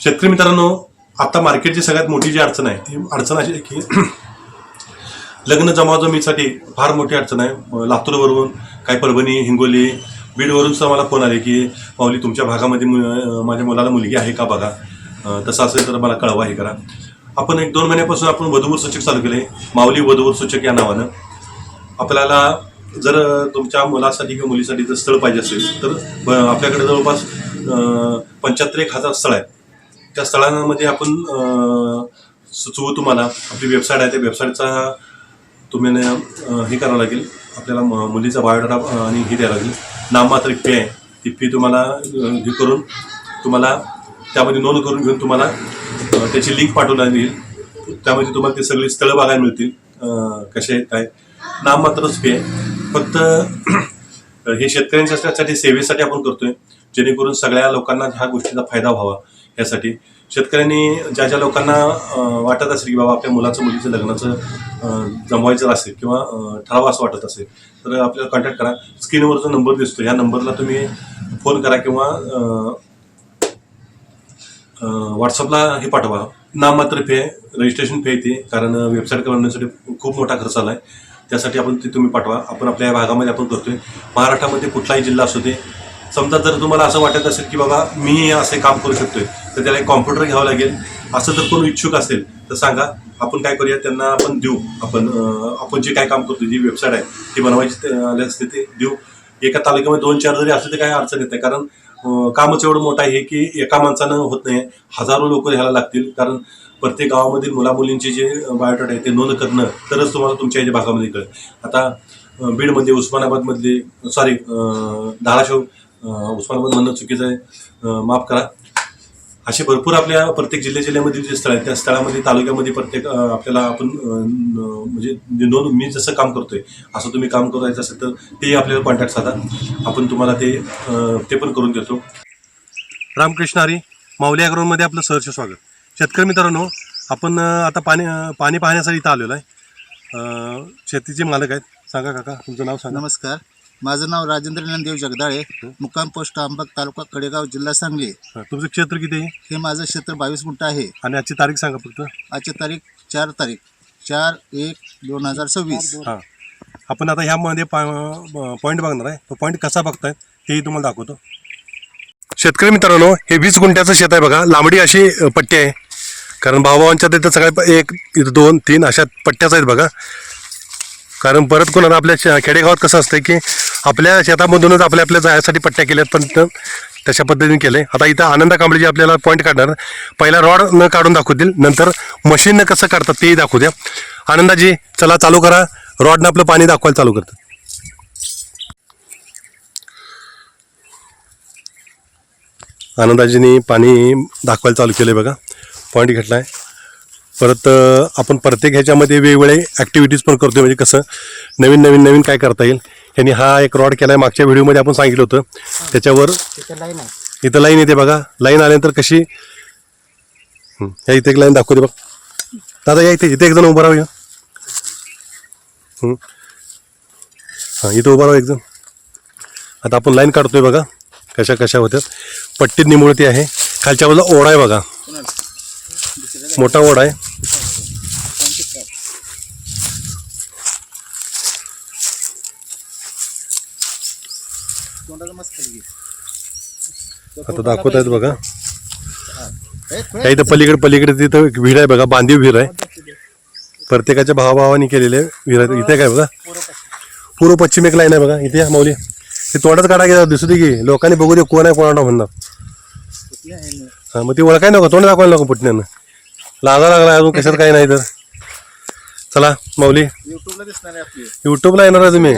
शेतकरी मित्रांनो, आता मार्केटची सगळ्यात मोठी जी अडचण आहे ती अडचण अशी आहे की लग्न जमावजमीसाठी फार मोठी अडचण आहे. लातूरवरून, काही परभणी, हिंगोली, बीडवरून सुद्धा मला फोन आले की माऊली तुमच्या भागामध्ये माझ्या मुलाला मुलगी आहे का बघा, तसं असेल तर मला कळवा, हे करा. आपण 1-2 महिन्यापासून आपण वधूवर सूचक चालू केले, माऊली वधूवर सूचक या नावानं. आपल्याला जर तुमच्या मुलासाठी किंवा मुलीसाठी जर स्थळ पाहिजे असेल तर आपल्याकडे जवळपास 75,000 स्थळ आहेत. त्या स्थळांमध्ये आपण सुचवू तुम्हाला. आपली वेबसाईट आहे, त्या वेबसाईटचा तुम्ही हे करावं लागेल. आपल्याला मुलीचा बायोडाटा आणि हे द्यावं लागेल. नाममात्र फी आहे, ती फी तुम्हाला हे करून तुम्हाला त्यामध्ये नोंद करून घेऊन तुम्हाला त्याची लिंक पाठवली जाईल. त्यामध्ये तुम्हाला ते सगळी स्थळं बघायला मिळतील, कसे आहेत काय. नाममात्रच फी आहे. फक्त हे शेतकऱ्यांच्यासाठी सेवेसाठी आपण करतोय, जेणेकरून सगळ्या लोकांना ह्या गोष्टीचा फायदा व्हावा. यासाठी शेतकऱ्यांनी ज्या ज्या लोकांना वाटत असेल की बाबा आपल्या मुलाचं मुलीचं लग्नाचं जमवायचं असेल किंवा ठरावं असं वाटत असेल तर आपल्याला कॉन्टॅक्ट करा. स्क्रीनवर जो नंबर दिसतो ह्या नंबरला तुम्ही फोन करा किंवा व्हॉट्सअपला हे पाठवा. नाममात्र फी आहे, रजिस्ट्रेशन फी आहे ती, कारण वेबसाईट करण्यासाठी खूप मोठा खर्च आला आहे. त्यासाठी आपण ती तुम्ही पाठवा. आपण आपल्या या भागामध्ये आपण करतोय. महाराष्ट्रामध्ये कुठलाही जिल्हा असू दे. समजा जर तुम्हाला असं वाटत असेल की बाबा मी असे काम करू शकतोय तर त्याला एक कॉम्प्युटर घ्यावं लागेल, असं जर कोण इच्छुक असेल तर सांगा. आपण काय करूया, त्यांना आपण देऊ. आपण जे काय काम करतो, जी वेबसाईट आहे ती बनवायची आले असते ते देऊ. एका तालुक्यामध्ये 2-4 जरी असले तर काही अडचण येत नाही, कारण कामच एवढं मोठं आहे की एका माणसानं होत नाही. हजारो लोक ह्याला लागतील, कारण प्रत्येक गावामधील मुलामुलींचे जे बायोडाटा आहे ते नोंद करणं तरच तुम्हाला तुमच्या याच्या भागामध्ये कळेल. आता बीडमध्ये, उस्मानाबादमधले, धाराशिव, उस्मानाबाद म्हणणं चुकीचं आहे, माफ करा. असे भरपूर आपल्या प्रत्येक जिल्ह्यामधील जे स्थळ आहेत त्या स्थळामध्ये, तालुक्यामध्ये प्रत्येक आपल्याला आपण म्हणजे नोंद, मी जसं काम करतोय असं तुम्ही काम करायचं असेल तर ते आपल्याला कॉन्टॅक्ट साधा. आपण तुम्हाला ते पण करून देतो. रामकृष्ण हरी. माऊली ॲग्रोमध्ये आपलं सहर्ष स्वागत. शेतकरी मित्रांनो, आपण आता पाणी पाहण्यासाठी इथं आलेलो आहे. शेतीचे मालक आहेत. सांगा काका, तुमचं नाव सांगा. नमस्कार, माझं नाव राजेंद्र ज्ञानदेव जगदाळे, मुक्काम पोस्ट आंबक, तालुका कडेगाव, जिल्हा सांगली. तुमचं क्षेत्र किती आहे? हे माझं क्षेत्र 22 गुंठ आहे. आणि आजची तारीख सांगा फक्त. आजची तारीख 4/1/2026. हां, आपण आता ह्यामध्ये पॉईंट बघणार आहे. तो पॉईंट कसा बघताय तेही तुम्हाला दाखवतो. शेतकरी मित्रांनो, हे 20 गुंठ्याचं शेत आहे बघा. लांबडी अशी पट्टी आहे, कारण भावांच्या तिथं सगळ्या 1, 2, 3 अशा पट्ट्याच आहेत बघा. कारण परत कोणाला आपल्या खेडेगावात कसं असतं की आपल्या शेतामधूनच आपल्या जायसाठी पट्ट्या केल्यात, पण तशा पद्धतीने केलंय. आता इथं आनंदा कांबळेजी आपल्याला पॉईंट काढणार. पहिला रॉड न काढून दाखवतील, नंतर मशीननं कसं काढतात तेही दाखवू द्या. आनंदाजी, चला चालू करा. रॉडनं आपलं पाणी दाखवायला चालू करतात. आनंदाजींनी पाणी दाखवायला चालू केलं बघा. पॉईंट घेतलाय. परत आपण प्रत्येक ह्याच्यामध्ये वेगवेगळे ॲक्टिव्हिटीज पण करतोय, म्हणजे कसं नवीन काय करता येईल. यांनी हा एक रॉड केला आहे, मागच्या व्हिडिओमध्ये आपण सांगितलं होतं. त्याच्यावर इथं लाईन येते बघा. लाईन आल्यानंतर कशी ह्या इथे एक लाईन दाखवते बघ. दादा या इथे एक जण उभं राहूया. हां, इथं उभं राहू एक जण. आता आपण लाईन काढतोय बघा, कशा होत्यात. पट्टीत निमुळती आहे. खालच्या बाजूला ओढा आहे बघा, मोठा ओढा आहे. आता दाखवत आहेत बघा. इथं पलीकडे तिथं विहीर आहे बघा, बांधीव विहीर आहे. प्रत्येकाच्या भावाभावानी केलेले विहीर आहेत. इथे काय बघा, पूर्व पश्चिम एक लाईन आहे बघा. इथे माऊली हे तोंडाच काढा घ्या, दिसू दे की लोकांनी बघू दे कोण आहे कोणा म्हणणार. हां, मग ती ओळखाय नको, तोंड दाखवायला नको पुटण्यानं. लागा लागला अजून कशात काही नाही तर. चला माऊली, युट्यूबला येणार आहे तुम्ही.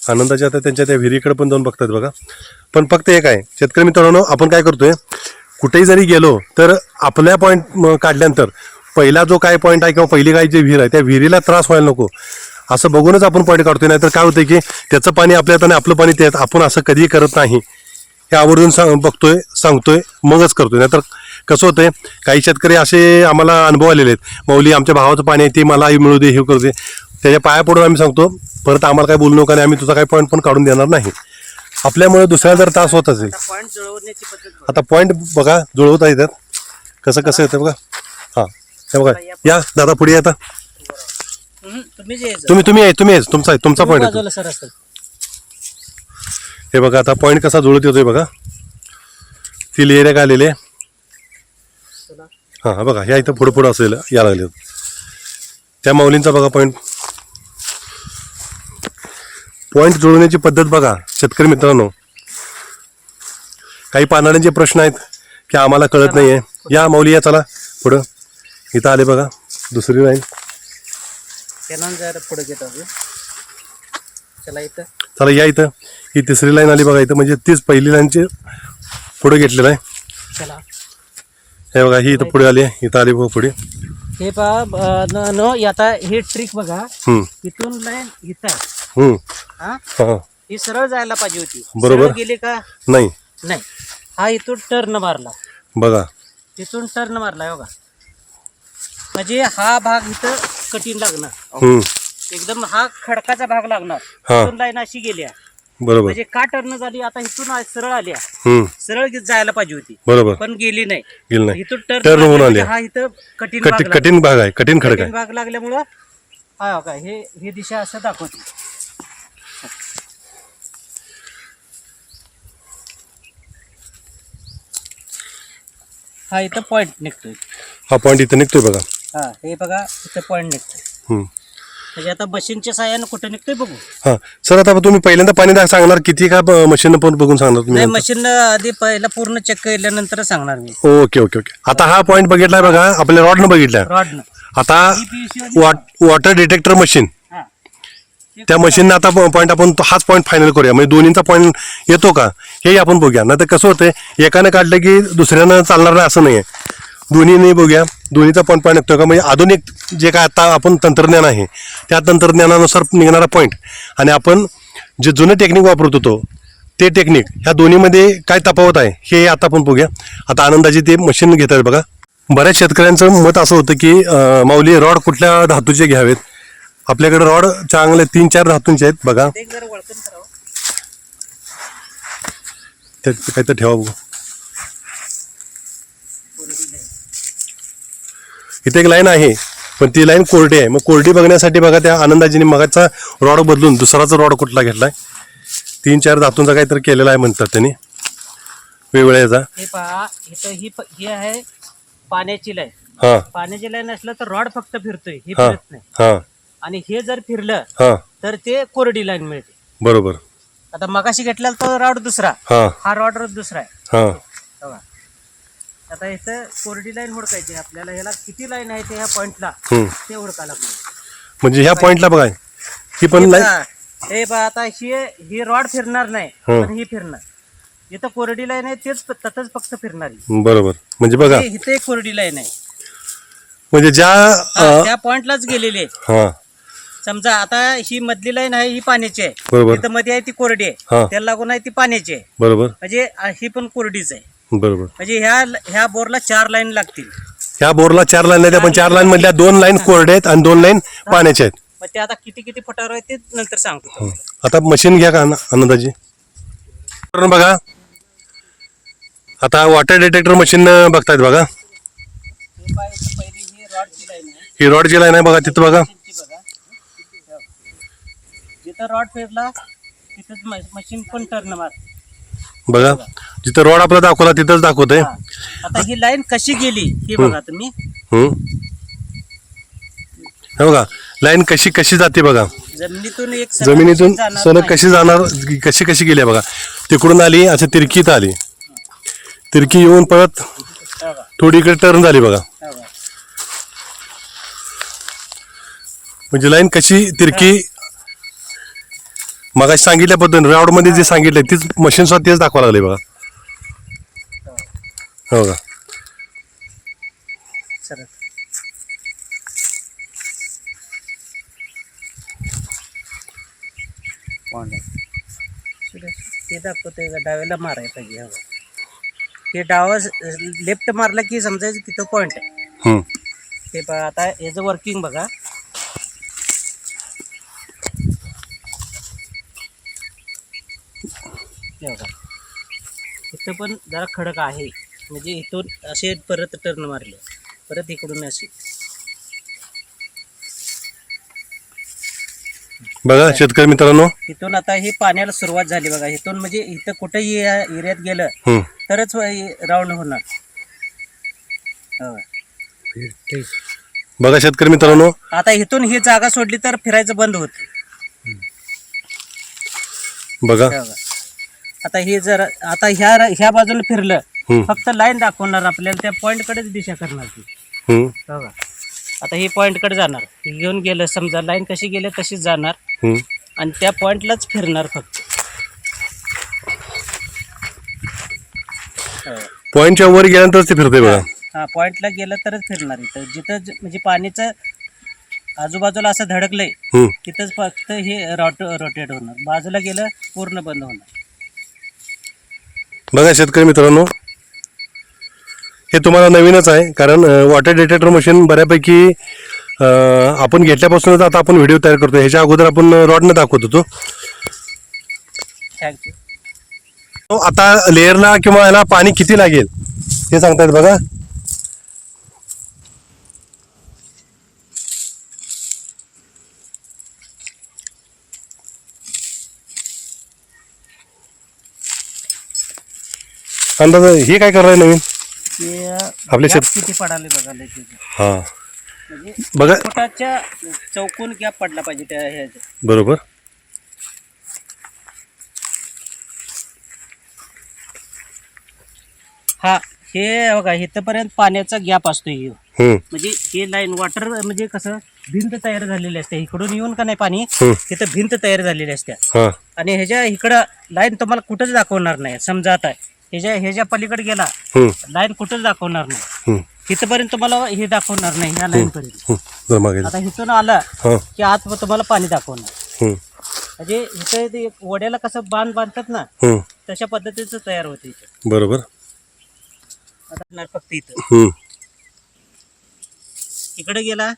आनंदाच्या आता त्यांच्या त्या विहिरीकडे पण जाऊन बघतात बघा. पण फक्त एक आहे शेतकरी मित्रांनो, आपण काय करतोय, कुठेही जरी गेलो तर आपल्या पॉईंट काढल्यानंतर पहिला जो काय पॉईंट आहे किंवा पहिली काय जी विहीर आहे त्या विहिरीला त्रास व्हायला नको असं बघूनच आपण पॉईंट काढतोय. नाहीतर काय होतं की त्याचं पाणी आपल्यात आणि आपलं पाणी त्यात, आपण असं कधीही करत नाही. हे आवर्जून बघतोय, सांगतोय, मगच करतोय. नाहीतर कसं होतंय, काही शेतकरी असे आम्हाला अनुभव आलेले आहेत, माऊली आमच्या भावाचं पाणी आहे ते मलाही मिळू दे, हे करू दे. त्याच्या पाया पडून आम्ही सांगतो, परत आम्हाला काय बोलू नका आणि आम्ही तुझा काही पॉईंट पण काढून देणार नाही. आपल्यामुळे दुसऱ्याला जर त्रास होत असेल. पॉईंट जुळवण्याची पद्धत बघा. आता पॉईंट बघा जुळवता येतात कसं कसं येतं बघा. हां हे बघा या दादा पुढे या आता. तुम्ही जे यायचं. तुम्ही तुमचा पॉईंट येतो. बाजूला सर असेल. हे बघा आता पॉईंट कसा जुळत येतोय बघा. ती लेअर का आलेली आहे. हां बघा ह्या इथं पुढं पुढं असेल या लागले त्या माऊलींचा बघा पॉईंट जुळवण्याची पद्धत बघा शेतकरी मित्रांनो. काही पानाड्यांचे प्रश्न आहेत की आम्हाला कळत नाहीये. या माऊली या चला पुढं. इथं आले बघा दुसरी लाईन. त्यानंतर पुढे घेतो अजून. चला इथं. चला या इथं ही तिसरी लाईन आली बघा इथं म्हणजे तीच पहिली लाईनची पुढे घेतलेलं आहे. चला हे बघा ही इथं पुढे आली आहे. इथं आली बघा पुढे. हे पहा न आता हे ट्रिक बघा. हम्म इथून लाईन इथं आहे. हम्म हा हां ही सरळ जायला पाहिजे होती. बरोबर. सरळ गेली का नाही नाही. हा इथून टर्न मारला. बघा तिथून टर्न मारला बघा. म्हणजे हा भाग इथं कठीण लागणार. हम्म एकदम हा खडकाचा भाग लागणार. हा. इथून लाईन अशी गेल्या बरोबर. म्हणजे का टर्न झाली. आता इथून सरळ आल्या. हम्म सरळ जायला पाहिजे होती बरोबर. पण गेली नाही. गेलं नाही. इथून Turn टर्न होऊन म्हणजे आली. हा इथं कठीण भाग लागला. कठीण भाग आहे. कठीण खडक कठीण आहे. भाग लागल्यामुळं हा का हे दिशा असं दाखवते. हा इथं पॉइंट निघतोय. हा पॉईंट इथं निघतोय बघा. हा हे बघा इथं पॉइंट निघतोय. हम्म म्हणजे आता मशीनच्या साह्यानं कुठं निघतोय बघू. हां सर आता तुम्ही पहिल्यांदा पाणी सांगणार किती का मशीन पण बघून सांगणार नाही तुम्ही. मशीन आधी पहिला पूर्ण चेक केल्यानंतर सांगणार मी. Okay okay okay. आता हा पॉईंट बघितलाय बघा आपल्या रॉडनं बघितलाय. रॉडनं आता वॉटर डिटेक्टर मशीन हा त्या मशीननं आता पॉईंट आपण हाच पॉईंट फायनल करूया म्हणजे दोन्हीचा पॉईंट येतो का हे आपण बघूया. नाही तर कसं होतंय एकानं काढलं की दुसऱ्यानं चालणार नाही असं नाही आहे. दोन्हीने बघूया दोन्हीचा पॉईंट येतो का म्हणजे आधुनिक जे काय आता आपण तंत्रज्ञान आहे त्या तंत्रज्ञानानुसार निघणारा पॉईंट आणि आपण जे जुनं टेक्निक वापरत होतो ते टेक्निक ह्या दोन्हीमध्ये काय तफावत आहे हे आता आपण बघूया. आता आनंदाची ते मशीन घेत आहेत बघा. बऱ्याच शेतकऱ्यांचं मत असं होतं की माऊली रॉड कुठल्या धातूचे घ्यावेत. आपल्याकडे रॉड चांगले 3-4 धातूंचे आहेत बघा. एक जरा वळकन करावं. त्यात काहीतरी ठेवा बघू. इथे एक लाईन आहे पण ती लाईन कोरडी आहे. मग कोरडी बघण्यासाठी बघा त्या आनंदाजीने मगाचा रॉड बदलून दुसराचा रॉड कुठला घेतलाय. 3-4 धातूंचा काहीतरी केलेला आहे म्हणतात त्यांनी वेगवेगळ्या याचा. हे पहा इथं ही आहे पाण्याची लाईन. हां पाण्याची लाईन असलं तर रॉड फक्त फिरतोय हे हां फिरत नाही. हां आणि हे जर फिरलं हां तर ते कोरडी लाईन मिळते. बरोबर. आता मगाशी घेतलेला तो रॉड दुसरा. हां हा रॉड दुसरा आहे. हां बघा. आता इथं कोरडी लाईन हुडकायची आपल्याला. ह्याला किती लाईन आहे ते ह्या पॉइंटला ते हुडका लागलं. म्हणजे ह्या पॉईंटला बघा ही पण लाईन. हे बघा आता ही रॉड फिरणार नाही पण ही फिरणार. इथं कोरडी लाईन आहे तेच तसंच फक्त फिरणार. बरोबर. म्हणजे बघा इथे एक कोरडी लाईन आहे म्हणजे ज्या त्या पॉइंटलाच गेलेली आहे. हां समजा आता ही मधली लाईन आहे ही पाण्याची आहे. बरोबर. इथं मध्ये आहे ती कोरडी आहे. हां त्याला लागून आहे ती पाण्याची आहे. बरोबर म्हणजे ही पण कोरडीच आहे. बरोबर. म्हणजे ह्या बोरला 4 लाईन लागतील. ह्या बोरला 4 लाईन आहेत पण 4 लाईन मधल्या 2 लाईन कोरडे आहेत आणि 2 लाईन पाण्याच्या आहेत. मग ते आता किती फुटावर आहे ते नंतर सांगतो तुम्हाला. आता मशीन घ्या का आनंदाजी. बघा आता वॉटर डिटेक्टर मशीन बघतायत बघा. हे पाय पहिली ही रॉडची लाईन आहे. ही रॉडची लाईन आहे बघा तिथं बघा. मशीनची बघा. जिथं रॉड फिरला तिथंच मशीन पण टर्न मार. बघा जिथं रॉड आपला दाखवला तिथंच दाखवत आहे. आता ही लाईन कशी गेली हे बघा तुम्ही. हे बघा लाईन कशी कशी जाते बघा. जमिनीतून सलग कशी जाणार कशी कशी गेली बघा. तिकडून आली अच्छा तिरकीत आली. तिरकी येऊन परत थोडी इकडे टर्न झाली बघा. म्हणजे लाईन कशी तिरकी मगाशी सांगितल्या पद्धतीने रॉड मध्ये जे सांगितलंय तीच मशीन सुद्धा तेच दाखवा लागले बघा. हो का. ते दाखवते डाव्याला मारायला पाहिजे. हे डावा लेफ्ट मारला की समजायचं तिथं पॉइंट आहे. ते बघा आता याचं वर्किंग बघा. इथं पण जरा खडक आहे, म्हणजे इथून असे परत टर्न मारले, परत इकडून असे. बघा शेतकरी मित्रांनो, इथून आता हे पाण्याला सुरुवात झाली बघा. इथून म्हणजे इथं कुठेही या एरियात गेलं हम्म. तरच राऊंड होणार. हो. बघा शेतकरी मित्रांनो, आता इथून ही जागा सोडली तर फिरायचं बंद होते. बघा आता हे जर आता ह्या बाजूला फिरलं, हम्म. फक्त लाईन दाखवणार आपल्याला, त्या पॉइंट कडेच दिशा करणार ती. हम्म. बघा आता ही पॉइंट कडे जाणार, हे घेऊन गेलं समजा, लाईन कशी गेली तशीच जाणार हम्म. आणि त्या पॉइंटलाच फिरणार फक्त. पॉईंटच्या वर गेल्यानंतर ते फिरते बघा. हा, पॉइंटला गेलं तरच फिरणार. इथं जिथं म्हणजे पाणीचं आजूबाजूला असं धडकलंय हम्म. तिथंच फक्त हे रोटेट होणार, बाजूला गेलं पूर्ण बंद होणार. बघा शेतकरी मित्रांनो, हे तुम्हाला नवीनच आहे, कारण वॉटर डिटेक्टर मशीन बऱ्यापैकी आपण घेतल्यापासूनच आता आपण व्हिडिओ तयार करतो. ह्याच्या अगोदर आपण रॉडनं दाखवत होतो. थँक्यू. आता लेअरला किंवा ह्याला पाणी किती लागेल हे सांगतायत बघा. अंदाज हे काय करणार नवीन आपल्या शेत किती पडाले बघायला तिथे. हा म्हणजे बघा फुटाच्या चौकोन गॅप पडला पाहिजे त्या ह्याच्या. बरोबर. हा, हे बघा इथपर्यंत पाण्याचा गॅप असतो ह्यो. हम्म. म्हणजे हे लाईन वॉटर म्हणजे कसं भिंत तयार झालेली असते, इकडून येऊन का नाही पाणी हम्म. तिथं भिंत तयार झालेली असते. हा. आणि ह्याच्या इकडं लाईन तुम्हाला कुठंच दाखवणार नाही. समजा आता ह्याच्या पलीकडे गेला, हम्म. लाईन कुठंच दाखवणार नाही. हम्म. इथपर्यंत तुम्हाला हे दाखवणार नाही ह्या लाईन पर्यंत. हम्म. जरा मागे जा. आता इथून आलं हा. की आत तुम्हाला पाणी दाखवणार. हम्म. म्हणजे इथं ते वड्याला कसं बांध बांधतात ना, हम्म. तशा पद्धतीचं तयार होते इथं. बरोबर. आता फक्त इथं हम्म. इकडे गेला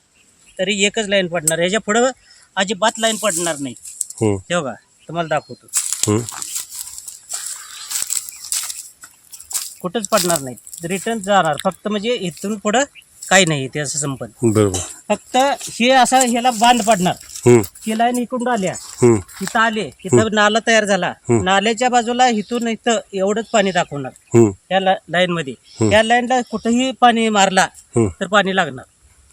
तरी एकच लाईन पडणार, ह्याच्या पुढं अजिबात लाईन पडणार नाही. हम्म. हे बघा तुम्हाला दाखवतो, हम्म. कुठंच पडणार नाही, रिटर्न जाणार फक्त. म्हणजे इथून पुढं काही नाही ते असं संपन्न. बरोबर. फक्त हे असं ह्याला बांध पडणार. हम्म. ही लाईन इकडून आल्या, हम्म. इथं आले, इथं नाला तयार झाला, नाल्याच्या बाजूला इथून इथं एवढंच पाणी दाखवणार. हम्म. त्या लाईन मध्ये, त्या लाईनला कुठेही पाणी मारला हम्म. तर पाणी लागणार.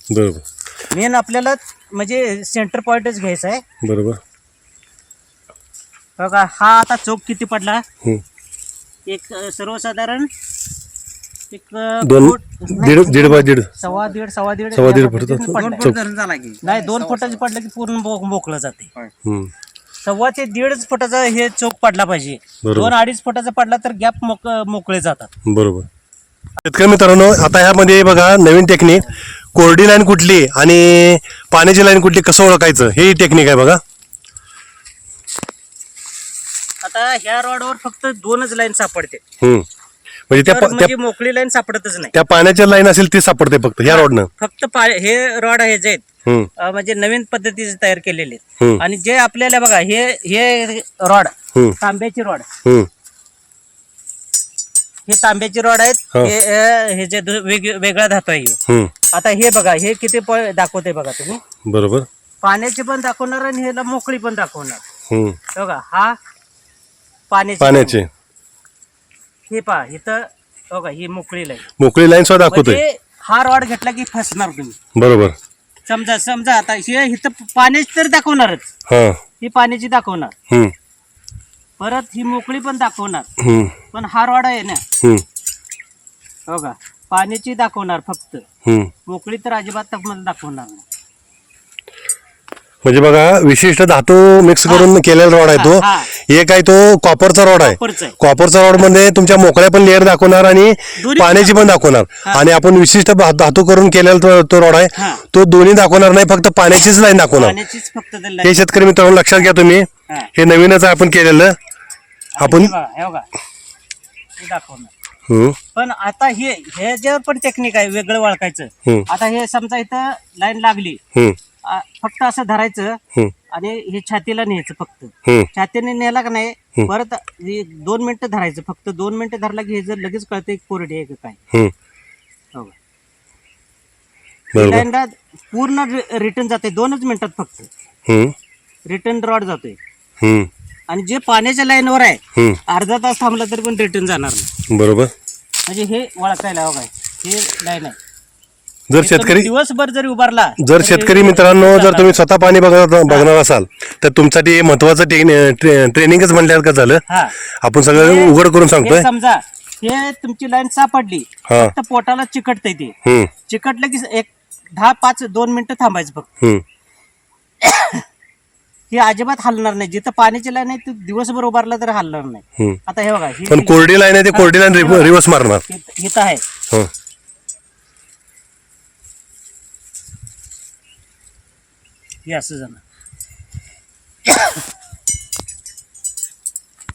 बरोबर. मेन आपल्याला म्हणजे सेंटर पॉइंटच घ्यायचा आहे. बरोबर. बघा हा आता चौक किती पडला, हम्म. एक सर्वसाधारण एक दोन फूट, दीड बाय दीड सव्वा दीड सव्वा दीड या फूट पद्धतीने पडला. चौक. नाही 2 फुटाचं पडलं की पूर्ण मोकळं जाते. हम्म. 1.25 ते 1.5 फुटाचा हे चौक पडला पाहिजे. बरोबर. 2-2.5 फुटाचा पडला तर गॅप मोकळे जातात. बरोबर. शेतकरी मित्रांनो, आता ह्यामध्ये बघा नवीन टेक्निक, कोरडी लाईन कुठली आणि पाण्याची लाईन कुठली कसं ओळखायचं हे टेक्निक आहे बघा. आता ह्या रोडवर फक्त 2च लाईन सापडते, हम्म. म्हणजे त्या म्हणजे मोकळी लाईन सापडतच नाही. त्या पाण्याच्या लाईन असेल ती सापडते फक्त ह्या रोडनं. फक्त हे रोड हे जे आहेत, हम्म. म्हणजे नवीन पद्धतीचे तयार केलेले आहेत. हम्म. आणि जे आपल्याला बघा हे रॉड, हम्म. तांब्याची रॉड, हम्म. हे तांब्याची रॉड आहेत. हा. हे जे वेगळा धातू आहे ह्यो. हम्म. आता हे बघा हे किती दाखवते बघा तुम्ही, बरोबर. पाण्याची पण दाखवणार आणि ह्याला मोकळी पण दाखवणार. हम्म. बघा हा पाण्याची हे पहा इथं बघा ही मोकळी लाईन, मोकळी लाईन सुद्धा दाखवतोय. म्हणजे हा रॉड घेतला की फसणार तुम्ही. बरोबर. समजा आता हे इथं पाण्याची तर दाखवणारच, हा. ही पाण्याची दाखवणार, हम्म. परत ही मोकळी पण दाखवणार. हम्म. पण हा रॉड आहे ना हम्म. बघा पाण्याची दाखवणार फक्त, हम्म. मोकळी तर अजिबात मला दाखवणार नाही. म्हणजे बघा विशिष्ट धातू मिक्स करून केलेला रॉड आहे तो. हा. एक आहे तो कॉपरचा रॉड आहे. कॉपरचा आहे. कॉपरचा रॉड मध्ये तुमच्या मोकळ्या पण लेअर दाखवणार आणि दोन्ही पाण्याची पण दाखवणार. हा. आणि आपण विशिष्ट धातू करून केलेला तो रॉड आहे, हा. तो दोन्ही दाखवणार नाही, फक्त पाण्याचीच लाईन दाखवणार. पाण्याचीच फक्त ते हे line. शेतकरी मित्रांनो लक्षात घ्या तुम्ही, हा. हे नवीनच आहे आपण केलेलं. आपण हे बघा हे दाखवणार. हम्म. पण आता हे जे पण टेक्निक आहे वेगळं ओळखायचं. हम्म. आता हे समजा इथं लाईन लागली, हम्म. फक्त असं धरायचं, हम्म. आणि हे छातीला न्यायचं फक्त. हम्म. छातीने नेला का नाही परत 2 मिनिटं धरायचं फक्त. 2 मिनिटं धरला की हे जर लगेच कळतं कोरडी आहे का काय. हम्म. हो. बरोबर. लाईनला पूर्ण रिटर्न जाते 2च मिनिटात फक्त. हम्म. रिटर्न रॉड जातोय. हम्म. आणि जे पाण्याच्या लाईनवर आहे हम्म. अर्धा तास थांबला तरी पण रिटर्न जाणार नाही. बरोबर. म्हणजे हे ओळखायला हवं काय हे लाईन आहे. जर हे शेतकरी तुम्ही दिवसभर जरी उभारला जर तर शेतकरी हे मित्रांनो जर जाणार. तुम्ही स्वतः पाणी बघणार असाल तर तुमच्यासाठी हे महत्वाचं ट्रेनिंगच म्हणल्यासारखं झालं. हा. आपण सगळं उघड करून हे सांगतोय. समजा हे तुमची लाईन सापडली हा. फक्त पोटाला चिकटतंय ते. हम्म. चिकटलं की एक 2 मिनिटं थांबायचं फक्त. हम्म. हे अजिबात हलणार नाही. जिथं पाण्याची लाईन आहे ते दिवसभर उभारला तर हलणार नाही. हम्म. आता हे बघा ही पण कोरडी लाईन आहे ते कोरडी लाईन रिवर्स मारणार. इथं आहे हं. हे असं जाणार.